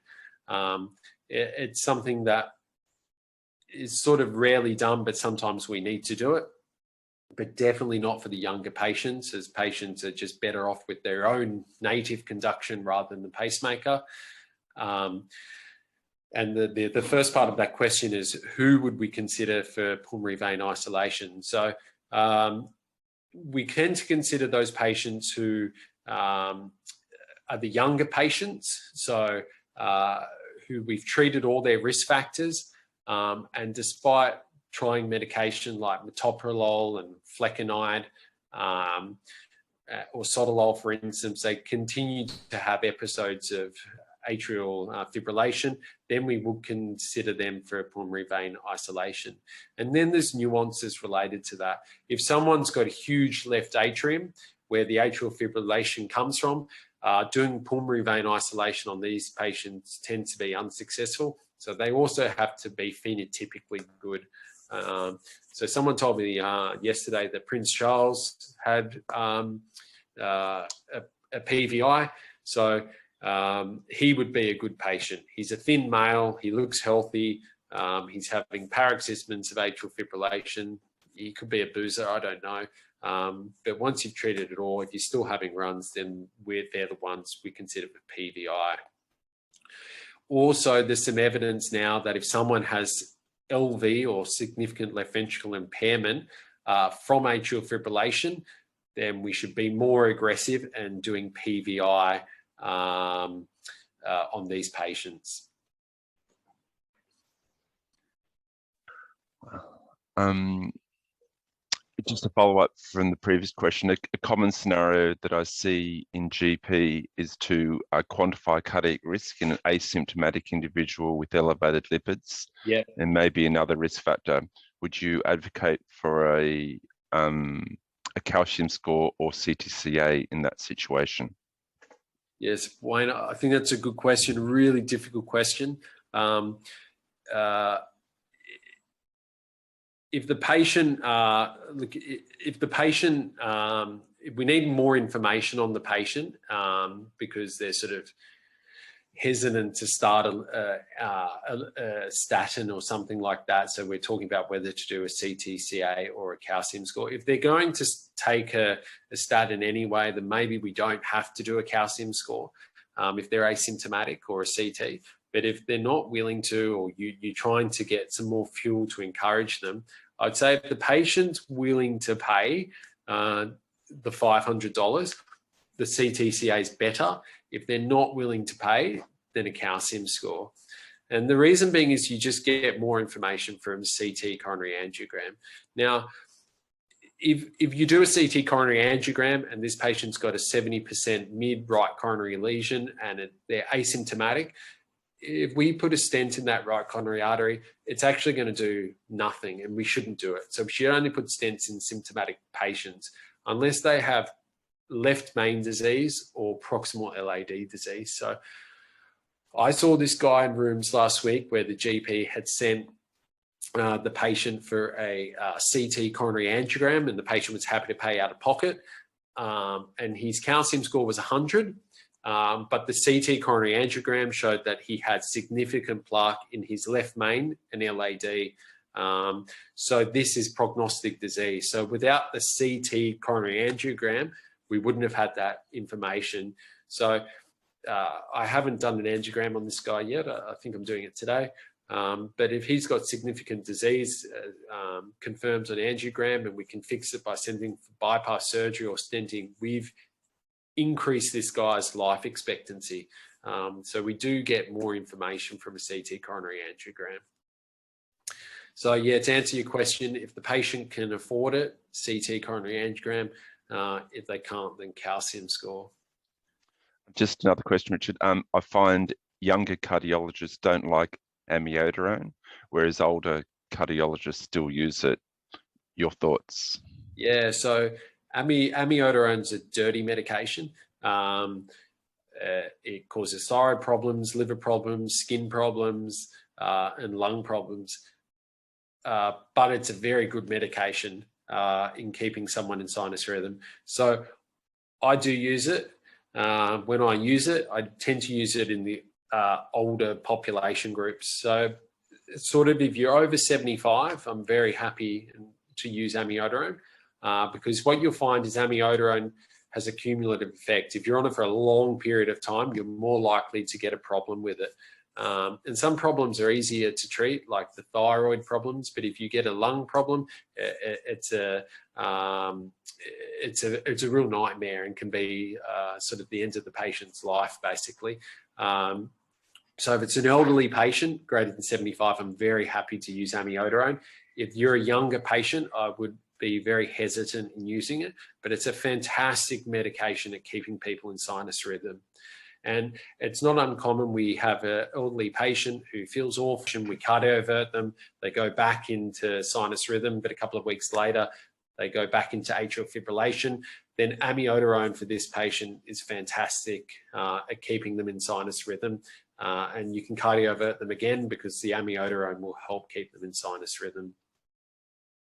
It's something that is sort of rarely done, but sometimes we need to do it. But definitely not for the younger patients, as patients are just better off with their own native conduction rather than the pacemaker. And the first part of that question is, who would we consider for pulmonary vein isolation? So we tend to consider those patients who are the younger patients, so who we've treated all their risk factors, and despite trying medication like metoprolol and flecainide or sotalol, for instance, they continue to have episodes of atrial fibrillation, then we would consider them for pulmonary vein isolation. And then there's nuances related to that. If someone's got a huge left atrium where the atrial fibrillation comes from, doing pulmonary vein isolation on these patients tends to be unsuccessful. So they also have to be phenotypically good. So someone told me yesterday that Prince Charles had a PVI, so he would be a good patient. He's a thin male, he looks healthy, he's having paroxysms of atrial fibrillation. He could be a boozer, I don't know. But once you've treated it all, if you're still having runs, then they're the ones we consider for PVI. Also, there's some evidence now that if someone has LV or significant left ventricle impairment from atrial fibrillation, then we should be more aggressive and doing PVI on these patients. Just a follow-up from the previous question, a common scenario that I see in GP is to quantify cardiac risk in an asymptomatic individual with elevated lipids, and maybe another risk factor. Would you advocate for a calcium score or CTCA in that situation? Yes, Wayne, I think that's a good question, really difficult question. If the patient, if we need more information on the patient, because they're sort of, hesitant to start a statin or something like that. So we're talking about whether to do a CTCA or a calcium score. If they're going to take a statin anyway, then maybe we don't have to do a calcium score if they're asymptomatic or a CT. But if they're not willing to, or you're trying to get some more fuel to encourage them, I'd say if the patient's willing to pay the $500, the CTCA is better. If they're not willing to pay, then a calcium score. And the reason being is you just get more information from CT coronary angiogram. Now, if you do a CT coronary angiogram and this patient's got a 70% mid-right coronary lesion and they're asymptomatic, if we put a stent in that right coronary artery, it's actually going to do nothing, and we shouldn't do it. So we should only put stents in symptomatic patients unless they have left main disease or proximal LAD disease. So I saw this guy in rooms last week where the GP had sent the patient for a CT coronary angiogram, and the patient was happy to pay out of pocket. And his calcium score was 100. But the CT coronary angiogram showed that he had significant plaque in his left main and LAD. So this is prognostic disease. So without the CT coronary angiogram, we wouldn't have had that information. So I haven't done an angiogram on this guy yet. I think I'm doing it today. But if he's got significant disease, confirms on angiogram, and we can fix it by sending for bypass surgery or stenting, we've increased this guy's life expectancy. So we do get more information from a CT coronary angiogram. So yeah, to answer your question, if the patient can afford it, CT coronary angiogram. If they can't, then calcium score. Just another question, Richard. I find younger cardiologists don't like amiodarone, whereas older cardiologists still use it. Your thoughts? Yeah, so amiodarone is a dirty medication. It causes thyroid problems, liver problems, skin problems, and lung problems. But it's a very good medication in keeping someone in sinus rhythm. So I do use it. When I use it, I tend to use it in the older population groups. So sort of if you're over 75, I'm very happy to use amiodarone because what you'll find is amiodarone has a cumulative effect. If you're on it for a long period of time, you're more likely to get a problem with it. And some problems are easier to treat, like the thyroid problems. But if you get a lung problem, it's a real nightmare and can be sort of the end of the patient's life, basically. So if it's an elderly patient greater than 75, I'm very happy to use amiodarone. If you're a younger patient, I would be very hesitant in using it, but it's a fantastic medication at keeping people in sinus rhythm. And it's not uncommon. We have an elderly patient who feels awful, and we cardiovert them. They go back into sinus rhythm, but a couple of weeks later, they go back into atrial fibrillation. Then amiodarone for this patient is fantastic at keeping them in sinus rhythm. And you can cardiovert them again because the amiodarone will help keep them in sinus rhythm.